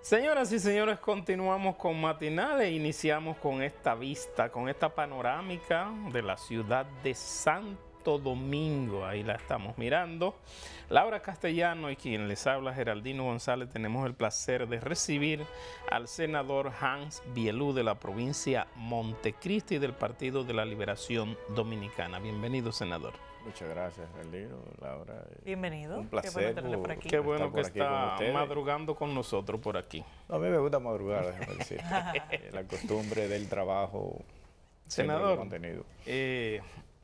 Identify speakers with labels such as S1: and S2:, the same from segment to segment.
S1: Señoras y señores, continuamos con Matinales. Iniciamos con esta vista, con esta panorámica de la ciudad de Santo Domingo. Ahí la estamos mirando. Laura Castellano y quien les habla, Geraldino González, tenemos el placer de recibir al senador Hans Bielú de la provincia Montecristi y del Partido de la Liberación Dominicana. Bienvenido, senador.
S2: Muchas gracias, Geraldino, Laura.
S3: Bienvenido.
S2: Un placer.
S3: Qué bueno tenerlo por aquí.
S1: Qué bueno que está madrugando con nosotros por aquí.
S2: No, a mí me gusta madrugar, déjame decir. La costumbre del trabajo.
S1: Senador,
S2: contenido.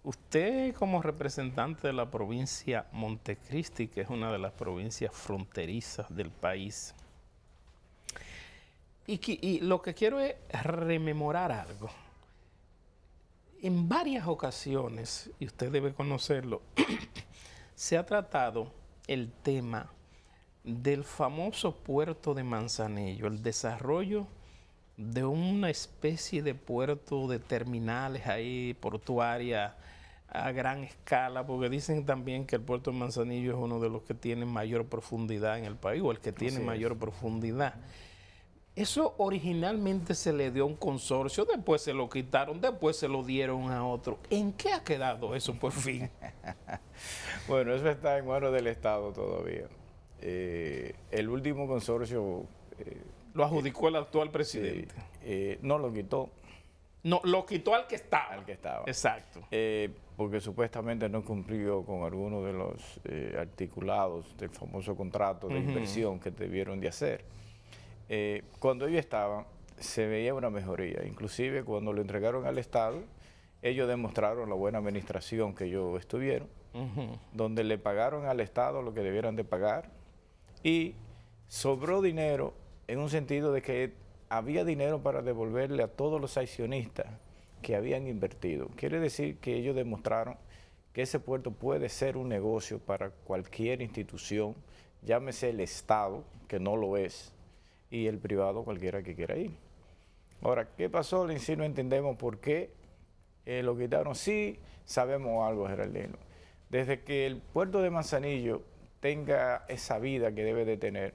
S1: Usted como representante de la provincia Montecristi, que es una de las provincias fronterizas del país, y lo que quiero es rememorar algo. En varias ocasiones, y usted debe conocerlo, se ha tratado el tema del famoso puerto de Manzanillo, el desarrollo de una especie de puerto de terminales ahí portuarias a gran escala, porque dicen también que el puerto de Manzanillo es uno de los que tiene mayor profundidad en el país, o el que tiene mayor profundidad. Eso originalmente se le dio a un consorcio, después se lo quitaron, después se lo dieron a otro. ¿En qué ha quedado eso por fin?
S2: Bueno, eso está en manos del Estado todavía. El último consorcio...
S1: lo adjudicó el actual presidente.
S2: No lo quitó.
S1: No, lo quitó al que estaba.
S2: Al que estaba.
S1: Exacto.
S2: Porque supuestamente no cumplió con algunos de los articulados del famoso contrato de inversión que debieron de hacer. Cuando ellos estaban, se veía una mejoría. Inclusive cuando lo entregaron al Estado, ellos demostraron la buena administración que ellos estuvieron, donde le pagaron al Estado lo que debieran de pagar y sobró dinero en un sentido de que había dinero para devolverle a todos los accionistas que habían invertido. Quiere decir que ellos demostraron que ese puerto puede ser un negocio para cualquier institución, llámese el Estado, que no lo es, y el privado, cualquiera que quiera ir. Ahora, ¿qué pasó? En sí no entendemos por qué lo quitaron. Sí sabemos algo, Geraldino. Desde que el puerto de Manzanillo tenga esa vida que debe de tener,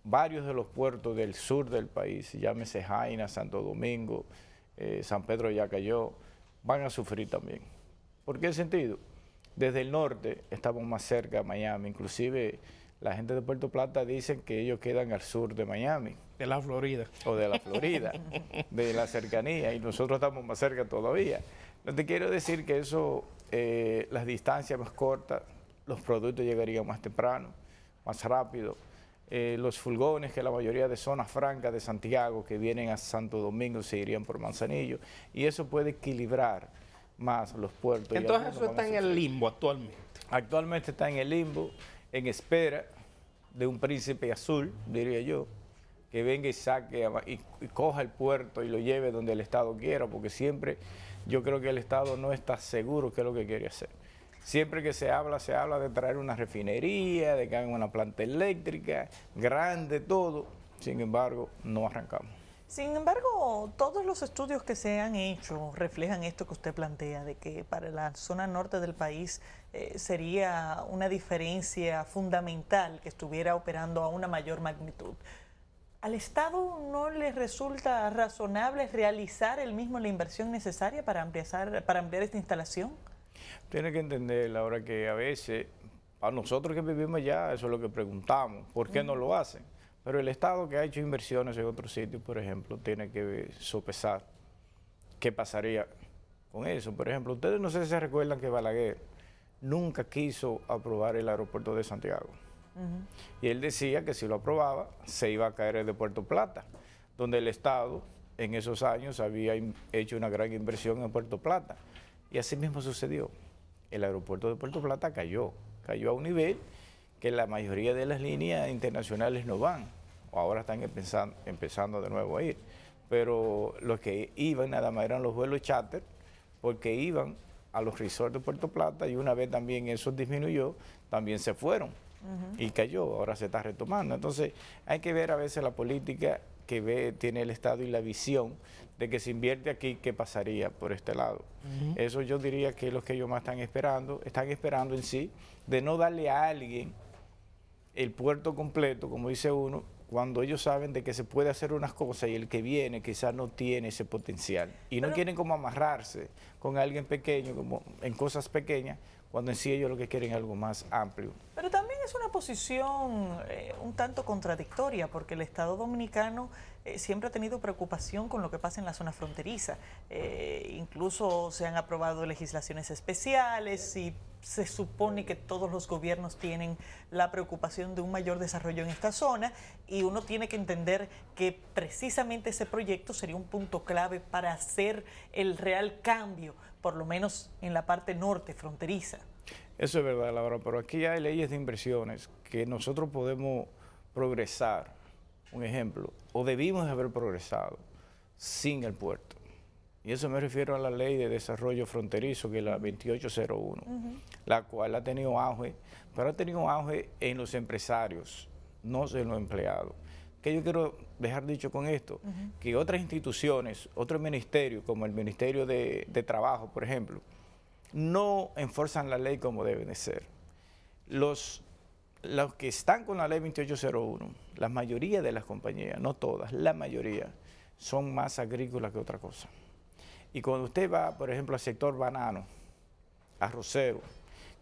S2: varios de los puertos del sur del país, llámese Jaina, Santo Domingo, San Pedro de Yacayó, van a sufrir también. ¿Por qué sentido? Desde el norte estamos más cerca de Miami, inclusive la gente de Puerto Plata dicen que ellos quedan al sur de Miami.
S1: De la Florida.
S2: O de la Florida, de la cercanía, y nosotros estamos más cerca todavía. No te quiero decir que eso, las distancias más cortas, los productos llegarían más temprano, más rápido. Los furgones que la mayoría de zonas francas de Santiago que vienen a Santo Domingo se irían por Manzanillo, y eso puede equilibrar más los puertos.
S1: Entonces eso está en el limbo actualmente.
S2: Actualmente está en el limbo, en espera de un príncipe azul, diría yo, que venga y saque y coja el puerto y lo lleve donde el Estado quiera, porque siempre yo creo que el Estado no está seguro qué es lo que quiere hacer. Siempre que se habla de traer una refinería, de que hagan una planta eléctrica, grande, todo. Sin embargo, no arrancamos.
S3: Sin embargo, todos los estudios que se han hecho reflejan esto que usted plantea, de que para la zona norte del país sería una diferencia fundamental que estuviera operando a una mayor magnitud. ¿Al Estado no le resulta razonable realizar él mismo la inversión necesaria para ampliar esta instalación?
S2: Tiene que entender, Laura, que a veces, a nosotros que vivimos allá, eso es lo que preguntamos, ¿por qué no lo hacen? Pero el Estado que ha hecho inversiones en otros sitios, por ejemplo, tiene que sopesar qué pasaría con eso. Por ejemplo, ustedes no sé si se recuerdan que Balaguer nunca quiso aprobar el aeropuerto de Santiago. Y él decía que si lo aprobaba, se iba a caer el de Puerto Plata, donde el Estado en esos años había hecho una gran inversión en Puerto Plata. Y así mismo sucedió. El aeropuerto de Puerto Plata cayó a un nivel que la mayoría de las líneas internacionales no van, o ahora están empezando de nuevo a ir. Pero los que iban nada más eran los vuelos charter, porque iban a los resorts de Puerto Plata, y una vez también eso disminuyó, también se fueron y cayó, ahora se está retomando. Entonces hay que ver a veces la política que tiene el Estado y la visión de que se invierte aquí, ¿qué pasaría por este lado? Eso yo diría que es lo que ellos más están esperando en sí, de no darle a alguien el puerto completo, como dice uno, cuando ellos saben de que se puede hacer unas cosas y el que viene quizás no tiene ese potencial. Y no quieren como amarrarse con alguien pequeño, como en cosas pequeñas, cuando en sí ellos lo que quieren es algo más amplio.
S3: Pero también es una posición un tanto contradictoria, porque el Estado Dominicano siempre ha tenido preocupación con lo que pasa en la zona fronteriza. Incluso se han aprobado legislaciones especiales y se supone que todos los gobiernos tienen la preocupación de un mayor desarrollo en esta zona, y uno tiene que entender que precisamente ese proyecto sería un punto clave para hacer el real cambio, por lo menos en la parte norte fronteriza.
S2: Eso es verdad, Laura, pero aquí hay leyes de inversiones que nosotros podemos progresar, un ejemplo, o debimos haber progresado sin el puerto. Y eso me refiero a la ley de desarrollo fronterizo, que es la 2801, la cual ha tenido auge, pero ha tenido auge en los empresarios, no en los empleados. Que yo quiero dejar dicho con esto, que otras instituciones, otros ministerios, como el Ministerio de Trabajo, por ejemplo, no enforzan la ley como deben de ser. Los que están con la ley 2801, la mayoría de las compañías, no todas, la mayoría, son más agrícolas que otra cosa. Y cuando usted va, por ejemplo, al sector banano, arrocero,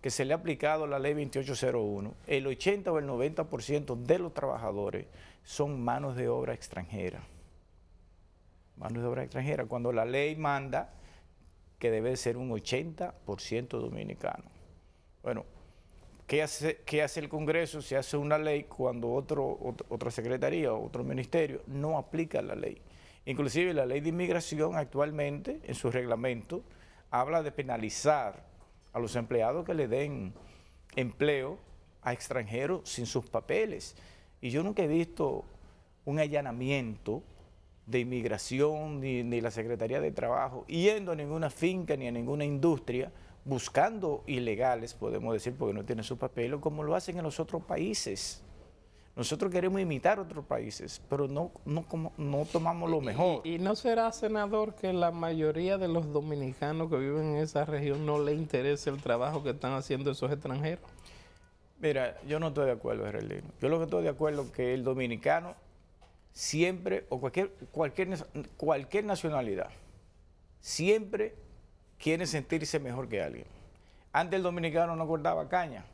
S2: que se le ha aplicado la ley 2801, el 80 o el 90% de los trabajadores son manos de obra extranjera. Manos de obra extranjera, cuando la ley manda que debe ser un 80% dominicano. Bueno, ¿qué hace el Congreso? Se hace una ley cuando otra secretaría o otro ministerio no aplica la ley. Inclusive la ley de inmigración actualmente, en su reglamento, habla de penalizar a los empleados que le den empleo a extranjeros sin sus papeles. Y yo nunca he visto un allanamiento de inmigración ni la Secretaría de Trabajo yendo a ninguna finca ni a ninguna industria buscando ilegales, podemos decir, porque no tienen sus papeles, como lo hacen en los otros países. Nosotros queremos imitar otros países, pero no tomamos lo mejor.
S1: ¿Y no será, senador, que la mayoría de los dominicanos que viven en esa región no le interesa el trabajo que están haciendo esos extranjeros?
S2: Mira, yo no estoy de acuerdo, Geraldino. Yo lo que estoy de acuerdo es que el dominicano siempre, o cualquier nacionalidad, siempre quiere sentirse mejor que alguien. Antes el dominicano no cortaba caña,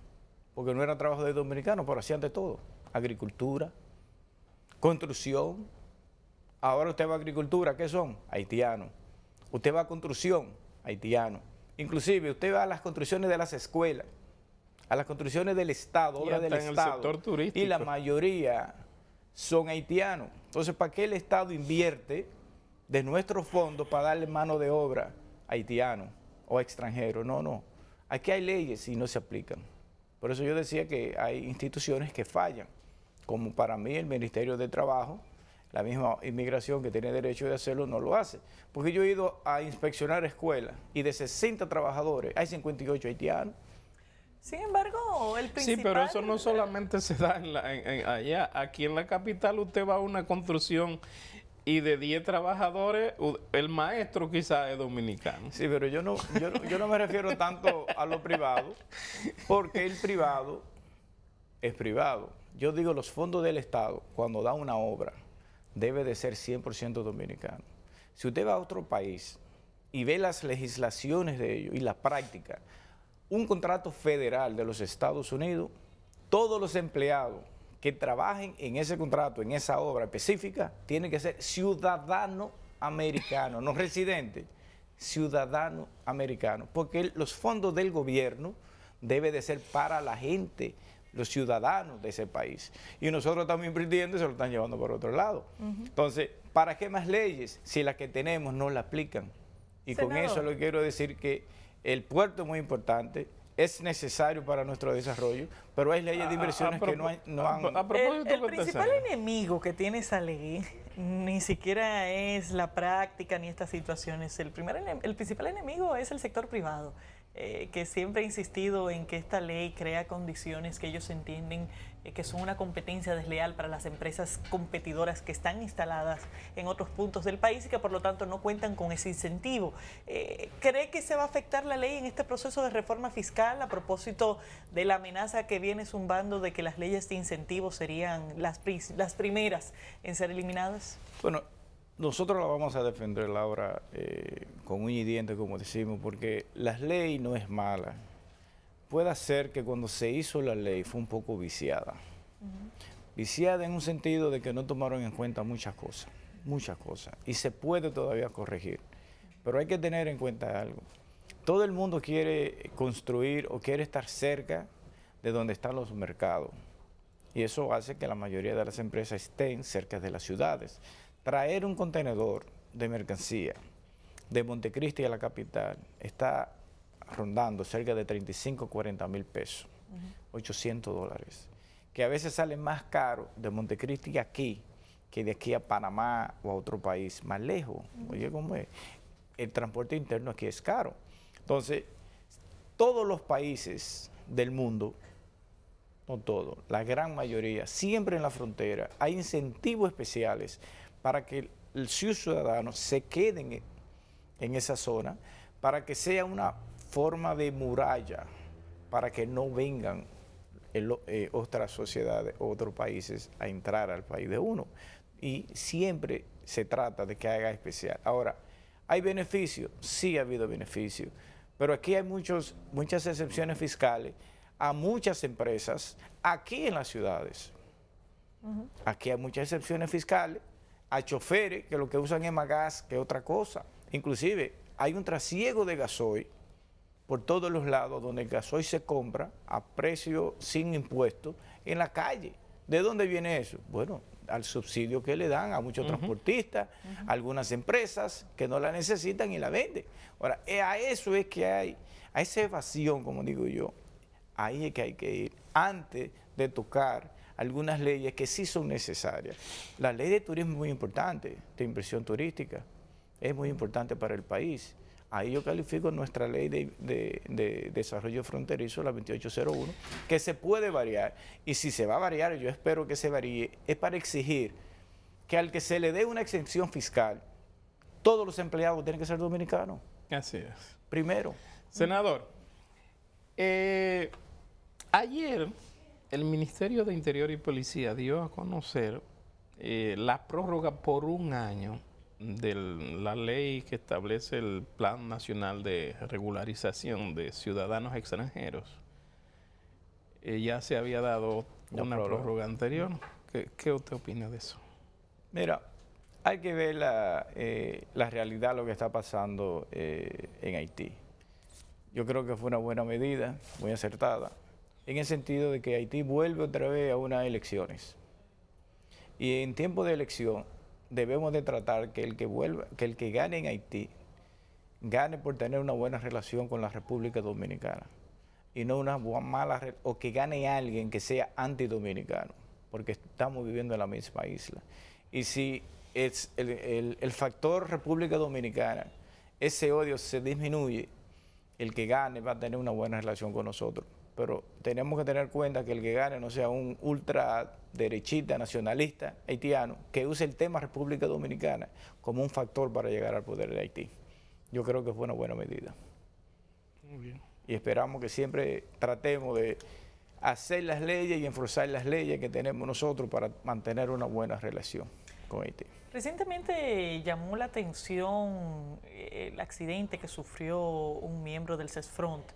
S2: porque no era trabajo de dominicano, pero hacían de todo. Agricultura, construcción. Ahora usted va a agricultura, ¿qué son? Haitianos. Usted va a construcción, haitianos. Inclusive usted va a las construcciones de las escuelas, a las construcciones del Estado, obras del Estado.
S1: El sector turístico.
S2: Y la mayoría son haitianos. Entonces, ¿para qué el Estado invierte de nuestros fondos para darle mano de obra a haitianos o a extranjeros? No. Aquí hay leyes y no se aplican. Por eso yo decía que hay instituciones que fallan, como para mí el Ministerio de Trabajo, la misma inmigración que tiene derecho de hacerlo no lo hace. Porque yo he ido a inspeccionar escuelas y de 60 trabajadores hay 58 haitianos.
S3: Sin embargo, el principal...
S1: Sí, pero eso no solamente se da allá. Aquí en la capital usted va a una construcción y de 10 trabajadores, el maestro quizás es dominicano.
S2: Sí, pero yo no me refiero tanto a lo privado, porque el privado es privado. Yo digo, los fondos del Estado, cuando da una obra, debe de ser 100% dominicano. Si usted va a otro país y ve las legislaciones de ellos y la práctica, un contrato federal de los Estados Unidos, todos los empleados que trabajen en ese contrato, en esa obra específica, tienen que ser ciudadano americano, no residente, ciudadano americano, porque los fondos del gobierno deben de ser para la gente, los ciudadanos de ese país. Y nosotros estamos invirtiendo y se lo están llevando por otro lado. Entonces, ¿para qué más leyes si las que tenemos no la aplican? Y senador, con eso lo quiero decir que el puerto es muy importante, es necesario para nuestro desarrollo, pero hay leyes de inversiones que no han...
S3: El principal enemigo que tiene esa ley ni siquiera es la práctica ni estas situaciones. El principal enemigo es el sector privado. que siempre ha insistido en que esta ley crea condiciones que ellos entienden que son una competencia desleal para las empresas competidoras que están instaladas en otros puntos del país y que por lo tanto no cuentan con ese incentivo. ¿Cree que se va a afectar la ley en este proceso de reforma fiscal a propósito de la amenaza que viene zumbando de que las leyes de incentivo serían las primeras en ser eliminadas?
S2: Bueno, nosotros la vamos a defender, Laura, con uña y diente, como decimos, porque la ley no es mala. Puede ser que cuando se hizo la ley fue un poco viciada. Viciada en un sentido de que no tomaron en cuenta muchas cosas, y se puede todavía corregir. Pero hay que tener en cuenta algo. Todo el mundo quiere construir o quiere estar cerca de donde están los mercados. Y eso hace que la mayoría de las empresas estén cerca de las ciudades. Traer un contenedor de mercancía de Montecristi a la capital está rondando cerca de 35, 40 mil pesos, $800, que a veces sale más caro de Montecristi aquí que de aquí a Panamá o a otro país más lejos. Oye, ¿cómo es? El transporte interno aquí es caro. Entonces, todos los países del mundo, no todos, la gran mayoría, siempre en la frontera hay incentivos especiales para que sus ciudadanos se queden en esa zona, para que sea una forma de muralla, para que no vengan otras sociedades, otros países a entrar al país de uno. Y siempre se trata de que haga especial. Ahora, ¿hay beneficios? Sí ha habido beneficios, pero aquí hay muchas excepciones fiscales a muchas empresas aquí en las ciudades. Aquí hay muchas excepciones fiscales a choferes que lo que usan es más gas que otra cosa. Inclusive hay un trasiego de gasoil por todos los lados donde el gasoil se compra a precio sin impuestos en la calle. ¿De dónde viene eso? Bueno, al subsidio que le dan a muchos transportistas, a algunas empresas que no la necesitan y la venden. Ahora, a eso es que hay, a esa evasión, como digo yo, ahí es que hay que ir antes de tocar algunas leyes que sí son necesarias. La ley de turismo es muy importante, de inversión turística, es muy importante para el país. Ahí yo califico nuestra ley de desarrollo fronterizo, la 2801, que se puede variar. Y si se va a variar, yo espero que se varíe, es para exigir que al que se le dé una exención fiscal, todos los empleados tienen que ser dominicanos.
S1: Así es.
S2: Primero.
S1: Senador, ayer el Ministerio de Interior y Policía dio a conocer la prórroga por un año de la ley que establece el Plan Nacional de Regularización de Ciudadanos Extranjeros. Ya se había dado una prórroga anterior. ¿Qué usted opina de eso?
S2: Mira, hay que ver la realidad, lo que está pasando en Haití. Yo creo que fue una buena medida, muy acertada, en el sentido de que Haití vuelve otra vez a unas elecciones. Y en tiempo de elección debemos de tratar que el que gane en Haití, gane por tener una buena relación con la República Dominicana y no una mala, o que gane alguien que sea antidominicano, porque estamos viviendo en la misma isla. Y si es el factor República Dominicana, ese odio se disminuye, el que gane va a tener una buena relación con nosotros. Pero tenemos que tener en cuenta que el que gane no sea un ultraderechista, nacionalista, haitiano, que use el tema República Dominicana como un factor para llegar al poder de Haití. Yo creo que fue una buena medida.
S1: Muy bien.
S2: Y esperamos que siempre tratemos de hacer las leyes y enforzar las leyes que tenemos nosotros para mantener una buena relación con Haití.
S3: Recientemente llamó la atención el accidente que sufrió un miembro del CESFRONT.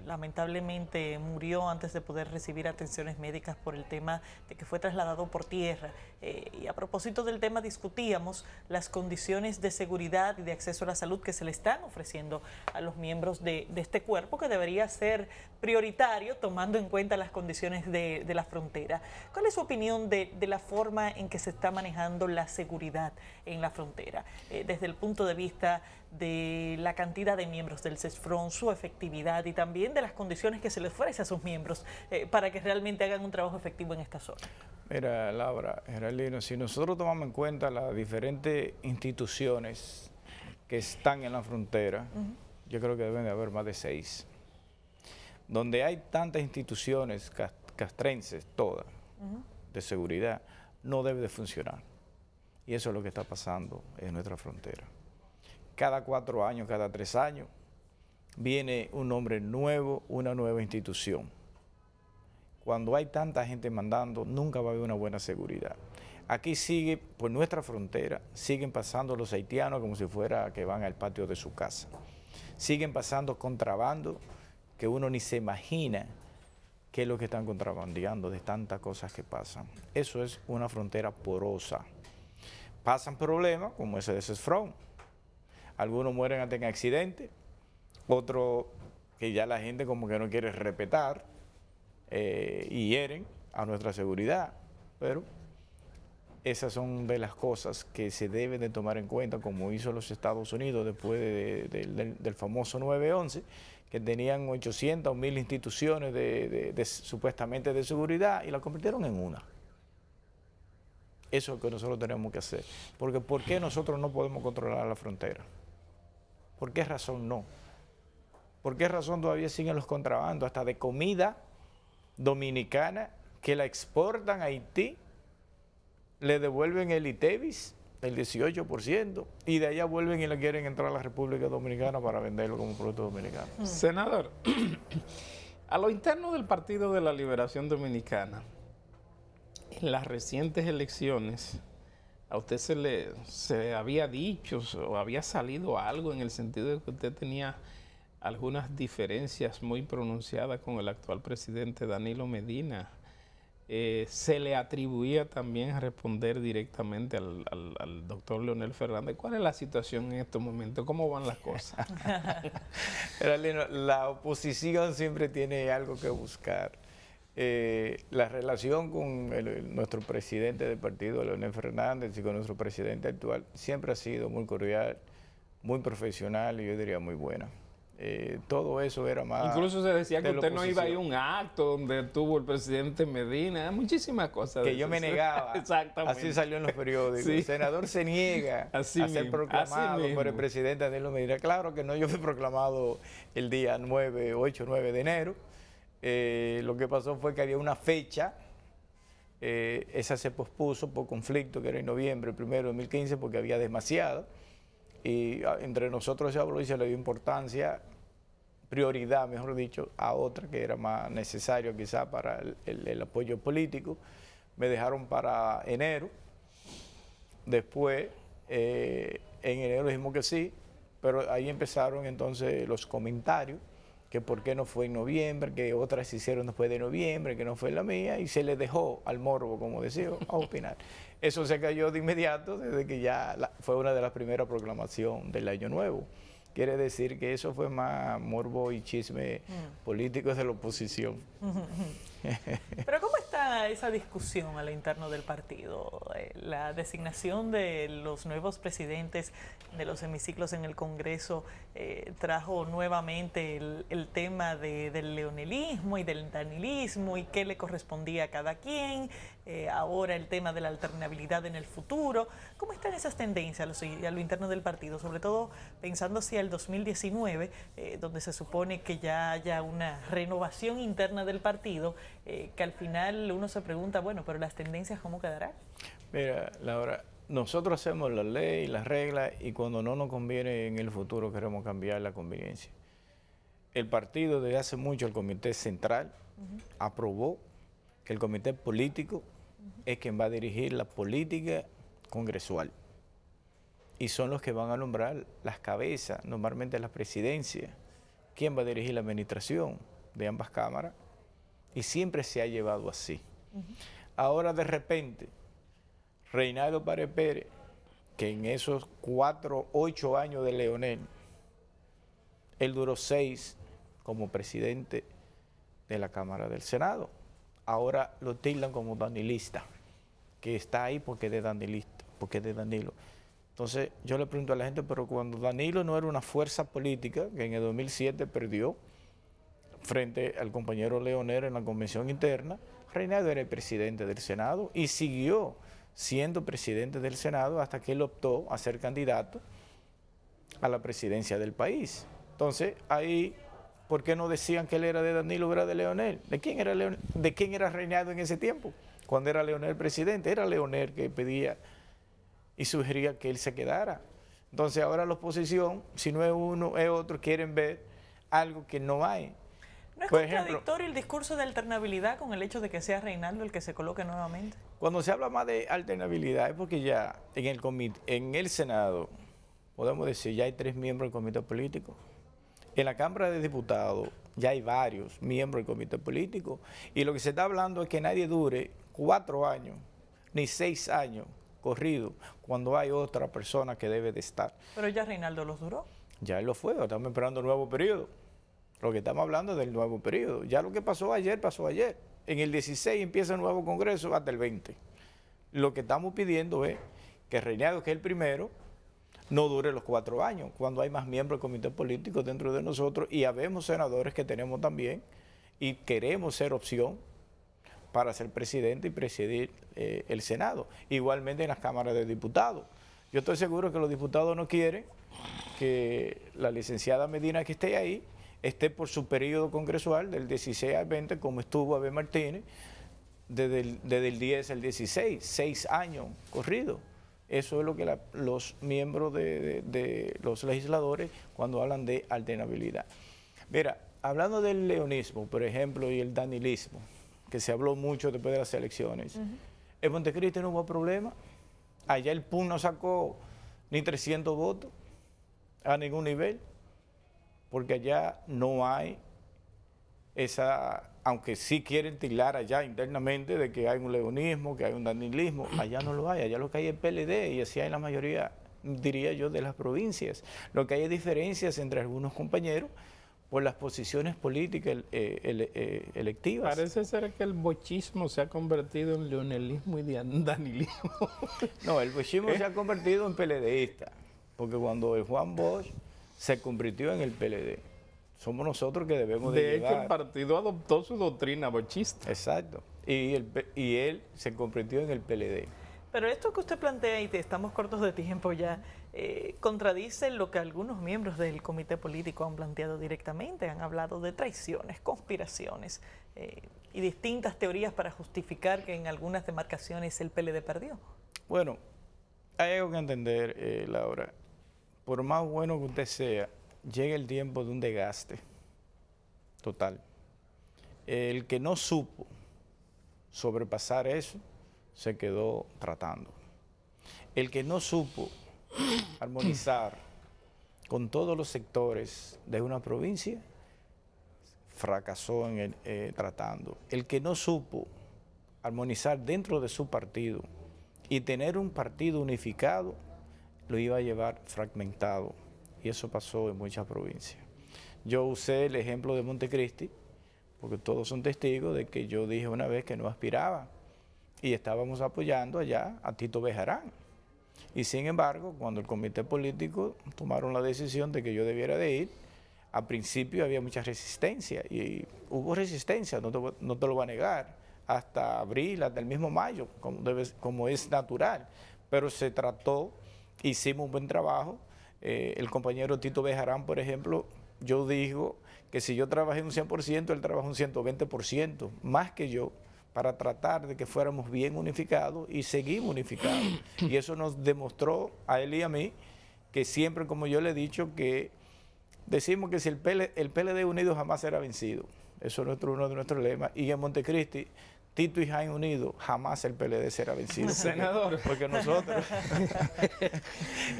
S3: Lamentablemente murió antes de poder recibir atenciones médicas por el tema de que fue trasladado por tierra. Y a propósito del tema discutíamos las condiciones de seguridad y de acceso a la salud que se le están ofreciendo a los miembros de este cuerpo, que debería ser prioritario tomando en cuenta las condiciones de la frontera. ¿Cuál es su opinión de la forma en que se está manejando la seguridad en la frontera? Desde el punto de vista de la cantidad de miembros del CESFRONT, su efectividad y también de las condiciones que se les ofrece a sus miembros para que realmente hagan un trabajo efectivo en esta zona.
S2: Mira, Laura, Geraldino, si nosotros tomamos en cuenta las diferentes instituciones que están en la frontera, yo creo que deben de haber más de 6. Donde hay tantas instituciones castrenses, todas, de seguridad, no debe de funcionar. Y eso es lo que está pasando en nuestra frontera. Cada 4 años, cada 3 años, viene un nombre nuevo, una nueva institución. Cuando hay tanta gente mandando, nunca va a haber una buena seguridad. Aquí sigue, por nuestra frontera, siguen pasando los haitianos como si fuera que van al patio de su casa. Siguen pasando contrabando que uno ni se imagina qué es lo que están contrabandeando de tantas cosas que pasan. Eso es una frontera porosa. Pasan problemas como ese de Cesfrón. Algunos mueren hasta en accidente, otros que ya la gente como que no quiere respetar y hieren a nuestra seguridad, pero esas son de las cosas que se deben de tomar en cuenta, como hizo los Estados Unidos después del famoso 9/11, que tenían 800 o 1000 instituciones supuestamente de seguridad y la convirtieron en una. Eso es lo que nosotros tenemos que hacer. Porque ¿por qué nosotros no podemos controlar la frontera? ¿Por qué razón no? ¿Por qué razón todavía siguen los contrabandos hasta de comida dominicana que la exportan a Haití? Le devuelven el ITEVIS, el 18%, y de allá vuelven y le quieren entrar a la República Dominicana para venderlo como producto dominicano.
S1: Senador, a lo interno del Partido de la Liberación Dominicana, en las recientes elecciones, ¿a usted se había dicho o había salido algo en el sentido de que usted tenía algunas diferencias muy pronunciadas con el actual presidente Danilo Medina? Se le atribuía también responder directamente al doctor Leonel Fernández. ¿Cuál es la situación en estos momentos? ¿Cómo van las cosas?
S2: La oposición siempre tiene algo que buscar. La relación con nuestro presidente del partido, Leonel Fernández, y con nuestro presidente actual siempre ha sido muy cordial, muy profesional y yo diría muy buena. Todo eso era más...
S1: Incluso se decía que usted no iba a ir a un acto donde estuvo el presidente Medina, muchísimas cosas.
S2: Que yo me negaba.
S1: Exactamente.
S2: Así salió en los periódicos. Sí. El senador se niega a ser proclamado por el presidente Danilo Medina. Claro que no, yo fui proclamado el día 8, 9 de enero. Lo que pasó fue que había una fecha, esa se pospuso por conflicto, que era en noviembre, el 1 de 2015, porque había demasiado. Y entre nosotros se habló y se le dio importancia, prioridad, mejor dicho, a otra que era más necesario quizá para el apoyo político. Me dejaron para enero. Después, en enero dijimos que sí, pero ahí empezaron entonces los comentarios, que por qué no fue en noviembre, que otras se hicieron después de noviembre, que no fue la mía, y se le dejó al morbo, como decía, a opinar. Eso se cayó de inmediato desde que ya fue una de las primeras proclamaciones del Año Nuevo. Quiere decir que eso fue más morbo y chisme político de la oposición.
S3: Pero ¿cómo está esa discusión a lo interno del partido? La designación de los nuevos presidentes de los hemiciclos en el Congreso trajo nuevamente el tema del leonelismo y del danilismo y qué le correspondía a cada quien. Ahora el tema de la alternabilidad en el futuro. ¿Cómo están esas tendencias a lo interno del partido? Sobre todo pensando hacia el 2019, donde se supone que ya haya una renovación interna del partido, que al final uno se pregunta, bueno, pero las tendencias, ¿cómo quedarán?
S2: Mira, Laura, nosotros hacemos la ley, las reglas, y cuando no nos conviene en el futuro queremos cambiar la conveniencia. El partido desde hace mucho, el Comité Central, aprobó que el Comité Político es quien va a dirigir la política congresual. Y son los que van a nombrar las cabezas, normalmente la presidencia. ¿Quién va a dirigir la administración de ambas cámaras? Y siempre se ha llevado así. Ahora de repente, Reinaldo Pared Pérez, que en esos 8 años de Leonel, él duró 6 como presidente de la Cámara del Senado. Ahora lo tildan como danilista, que está ahí porque es de danilista, porque es de Danilo. Entonces yo le pregunto a la gente, pero cuando Danilo no era una fuerza política, que en el 2007 perdió frente al compañero Leonel en la convención interna, Reinaldo era el presidente del Senado y siguió siendo presidente del Senado hasta que él optó a ser candidato a la presidencia del país. Entonces, ahí, ¿por qué no decían que él era de Danilo o era de Leonel? ¿De quién era Leonel? ¿De quién era Reinaldo en ese tiempo? Cuando era Leonel presidente, era Leonel que pedía y sugería que él se quedara. Entonces ahora la oposición, si no es uno, es otro, quieren ver algo que no hay.
S3: ¿No es
S2: Por
S3: contradictorio
S2: ejemplo,
S3: el discurso de alternabilidad con el hecho de que sea Reinaldo el que se coloque nuevamente?
S2: cuando se habla más de alternabilidad es porque ya en el Senado, podemos decir, ya hay 3 miembros del comité político. En la Cámara de Diputados ya hay varios miembros del comité político. Y lo que se está hablando es que nadie dure 4 años, ni 6 años corrido, cuando hay otra persona que debe de estar.
S3: Pero ya Reinaldo los duró.
S2: Ya él lo fue, estamos esperando el nuevo periodo. Lo que estamos hablando es del nuevo periodo. Ya lo que pasó ayer, pasó ayer. En el 16 empieza el nuevo Congreso hasta el 20. Lo que estamos pidiendo es que Reinaldo, que es el primero, no dure los 4 años, cuando hay más miembros del comité político dentro de nosotros y habemos senadores que tenemos también y queremos ser opción para ser presidente y presidir el Senado. Igualmente en las cámaras de diputados. Yo estoy seguro que los diputados no quieren que la licenciada Medina que esté ahí esté por su periodo congresual del 16 al 20, como estuvo Abel Martínez, desde el 10 al 16, 6 años corridos. Eso es lo que los miembros de los legisladores cuando hablan de alternabilidad. Mira, hablando del leonismo, por ejemplo, y el danilismo, que se habló mucho después de las elecciones, en Montecristi no hubo problema. Allá el PUN no sacó ni 300 votos a ningún nivel, porque allá no hay esa, aunque sí quieren tildar allá internamente de que hay un leonismo, que hay un danilismo, allá no lo hay, allá lo que hay es PLD y así hay la mayoría, diría yo, de las provincias. Lo que hay es diferencias entre algunos compañeros por las posiciones políticas electivas.
S1: Parece ser que el bochismo se ha convertido en leonelismo y danilismo.
S2: No, el bochismo se ha convertido en PLDista, porque cuando el Juan Bosch se convirtió en el PLD, somos nosotros que debemos de
S1: hecho,
S2: llevar.
S1: el partido adoptó su doctrina bochista.
S2: Exacto. Y él se convirtió en el PLD.
S3: Pero esto que usted plantea, y estamos cortos de tiempo ya, contradice lo que algunos miembros del comité político han planteado directamente. Han hablado de traiciones, conspiraciones y distintas teorías para justificar que en algunas demarcaciones el PLD perdió.
S2: Bueno, hay algo que entender, Laura. Por más bueno que usted sea, llega el tiempo de un desgaste total. El que no supo sobrepasar eso, se quedó tratando. El que no supo armonizar con todos los sectores de una provincia, fracasó en el tratando. El que no supo armonizar dentro de su partido y tener un partido unificado, lo iba a llevar fragmentado. Y eso pasó en muchas provincias. Yo usé el ejemplo de Montecristi, porque todos son testigos de que yo dije una vez que no aspiraba y estábamos apoyando allá a Tito Bejarán. Y sin embargo, cuando el comité político tomaron la decisión de que yo debiera de ir, al principio había mucha resistencia y hubo resistencia, no te lo voy a negar, hasta abril, hasta el mismo mayo, como es natural. Pero se trató, hicimos un buen trabajo. El compañero Tito Bejarán, por ejemplo, yo digo que si yo trabajé un 100%, él trabajó un 120%, más que yo, para tratar de que fuéramos bien unificados y seguimos unificados. Y eso nos demostró a él y a mí que siempre, como yo le he dicho, que decimos que si el PLD unido jamás será vencido. Eso es uno de nuestros lemas. Y en Montecristi, Tito y Jaime unidos, jamás el PLD será vencido.
S1: Senador.
S2: Porque nosotros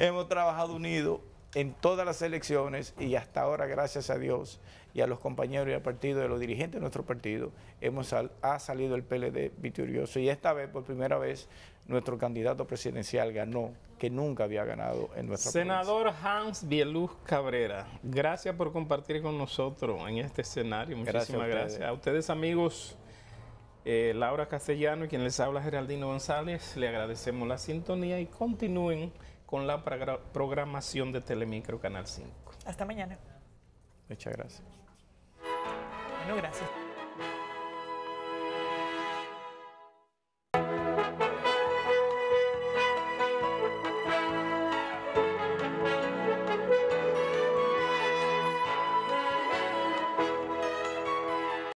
S2: hemos trabajado unidos en todas las elecciones y hasta ahora, gracias a Dios y a los compañeros y al partido, y a los dirigentes de nuestro partido, ha salido el PLD victorioso. Y esta vez, por primera vez, nuestro candidato presidencial ganó, que nunca había ganado en nuestra
S1: Senador Hans Bieluz Cabrera, gracias por compartir con nosotros en este escenario. Muchísimas gracias. A ustedes, amigos, Laura Castellano y quien les habla, Geraldino González, le agradecemos la sintonía y continúen con la programación de Telemicro Canal 5.
S3: Hasta mañana.
S2: Muchas gracias.
S3: Bueno, gracias.